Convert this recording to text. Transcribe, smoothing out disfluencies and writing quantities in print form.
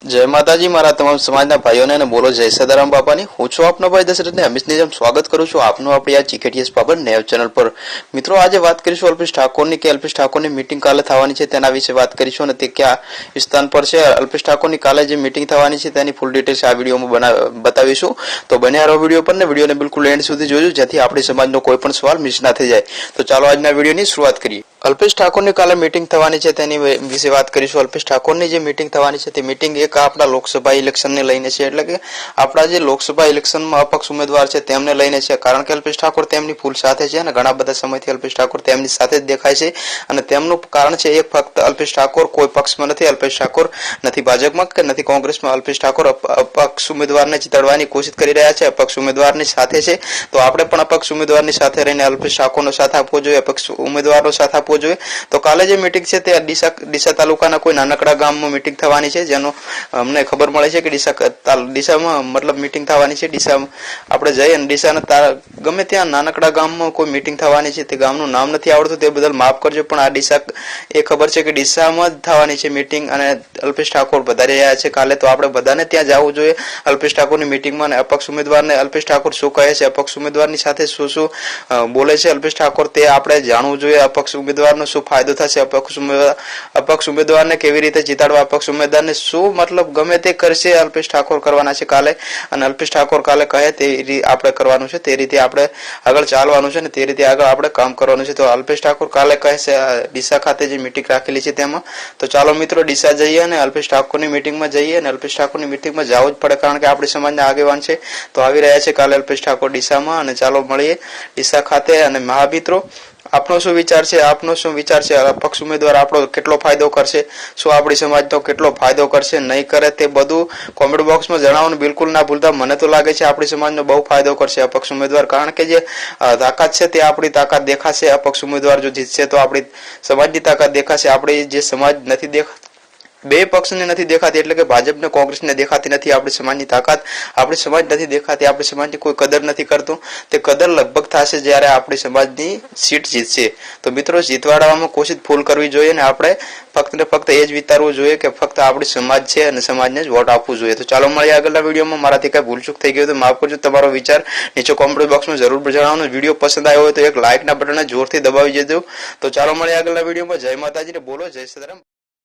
जय माताजी मारा तमाम समाजना भाईओने ने बोलो जय सदाराम बापानी हूँ छुं आपनो भाई दशरथ ने हमेशनी जेम स्वागत करूं छुं आपनुं आपणी आ जीकेटीएस बाबर नेव चेनल पर। मित्रों आज बात करीशुं अल्पेश ठाकोरनी के अल्पेश ठाकोरनी मीटिंग काले थवानी छे तेना विषे बात करीशुं अने ते क्या स्थान पर छे। अल्पेश ठाकोरनी काले जे मीटिंग थवानी छे तेनी फूल डिटेल्स आ विडियोमां बतावीशुं, तो बने रहो विडियो पर ने विडियोने बिल्कुल एंड सुधी जोजो जेथी आपणी समाजनो कोई पण सवाल मिस ना थई जाय। तो चालो आजना विडियोनी शुरुआत करीए। अल्पेश ठाकोरनी काले मीटिंग थवानी छे तेनी विषे बात करीशुं। अल्पेश ठाकोरनी जे मीटिंग थवानी छे ते मीटिंग एक आपणा लोकसभा इलेक्शन ने लईने छे, एटले के आपणा जे लोकसभा इलेक्शन में अपक्ष उम्मीदवार छे तेमने लईने छे। कारण के अल्पेश ठाकोर तेमनी फूल साथे छे अने घणा बधा समयथी अल्पेश ठाकोर तेमनी साथे ज देखाय छे अने तेमनुं कारण छे एक फक्त अल्पेश ठाकोर कोई पक्षमां नथी। अल्पेश ठाकोर नथी भाजपमां के नथी कोंग्रेसमां। अल्पेश ठाकोर अपक्ष उम्मीदवारने जिताडवानी कोशिश करी रह्या छे, अपक्ष उम्मीदवारनी साथे छे। तो आपणे पण अपक्ष उम्मीदवारनी साथे रहीने अल्पेश ठाकोरनो साथ आपवो जोईए, अपक्ष उम्मीदवारनो साथ आपवो जोईए। तो काले जे मीटिंग छे ते ડીસા तालुकाना कोई नानकड़ा गाममां मीटिंग थवानी छे, जेनो अमने खबर मळे छे के ડીસામાં मतलब मीटिंग थवानी छे। ડીસા આપણે જઈએ અને ડીસાના ગમે ત્યાં નાનકડા ગામમાં કોઈ મીટિંગ થવાની છે, તે ગામનું નામ નથી આવડતું તે બદલ માફ કરજો, પણ આ ડીસા એ ખબર છે કે ડીસામાં જ થવાની છે મીટિંગ અને અલ્પેશ ઠાકોર વધારી રહ્યા છે કાલે। તો આપણે બધાને ત્યાં જવું જોઈએ અલ્પેશ ઠાકોરની મીટિંગમાં અને અપક્ષ ઉમેદવારને અલ્પેશ ઠાકોર શું કહે છે, અપક્ષ ઉમેદવારની સાથે શું શું બોલે છે અલ્પેશ ઠાકોર તે આપણે જાણવું જોઈએ। અપક્ષ ઉમેદવારનો શું ફાયદો થશે, અપક્ષ ઉમેદવારને કેવી રીતે જીતાડવા, અપક્ષ ઉમેદવારને શું मतलब गमे ते करशे अल्पेश ठाकोर करवाना छे काले अने अल्पेश ठाकोर काले कहे ते आपणे करवानुं छे, ते रीते आपणे आगळ चालवानुं छे ने ते रीते आगळ आपणे काम करवानुं छे। तो अल्पेश ठाकोर काले कहे छे ડીસા खाते जे मीटिंग राखेली छे तेमां। तो चालो मित्रों ડીસા जईए अने अल्पेश ठाकोरनी मीटिंगमां जईए अने अल्पेश ठाकोरनी मीटिंगमां जावुं ज पड़े, कारण के आपणी समाजना आगेवान छे। तो आवी रह्या छे काले अल्पेश ठाकोर ડીસાमां अने चालो मळीए ડીસા खाते। अने महामित्रों आपनो शुं विचार छे, आपनो शुं विचार छे, अपक्ष उम्मीदवार आपणो केटलो फायदो करशे, शुं आपणी समाजनो केटलो फायदो करशे, नहीं करे ते बधुं कॉमेंट बॉक्स में जणाववानुं बिल्कुल ना भूलता। मने तो लागे छे आपणी समाजनो बहु फायदो करशे अपक्ष उम्मीदवार, कारण के जे ताकत छे ते आपणी ताकत देखाशे। अपक्ष उम्मीदवार जो जीतशे तो आपणी समाजनी ताकत देखाशे। आपणी जे समाज नथी देखाती, बे पक्षने नथी देखाती एटले के भाजप ने कांग्रेस ने देखाती नथी आपणी समाजनी ताकत, आपणी समाज नथी देखाती, आपणी समाजनी कोई कदर नथी करतो। ते कदर लगभग थशे ज्यारे आपणी समाजनी सीट जीतशे। तो मित्रों जीतवाडવામાં कोशिश फूल करवी જોઈએ અને આપણે ફક્ત ને ફક્ત એ જ વિચારવું જોઈએ કે ફક્ત આપણી સમાજ છે અને સમાજને જ વોટ આપવું જોઈએ। તો ચાલો મળીએ આગળના વિડીયોમાં। મારાથી કઈ ભૂલચૂક થઈ ગઈ તો માફ કરજો। તમારો વિચાર નીચે કોમેન્ટ બોક્સમાં જરૂર જણાવવાનો। વિડીયો પસંદ આવ્યો હોય તો એક લાઇકના બટનને જોરથી દબાવી દેજો। તો ચાલો મળીએ આગળના વિડીયોમાં। જય માતાજી ને બોલો જય સદારામ।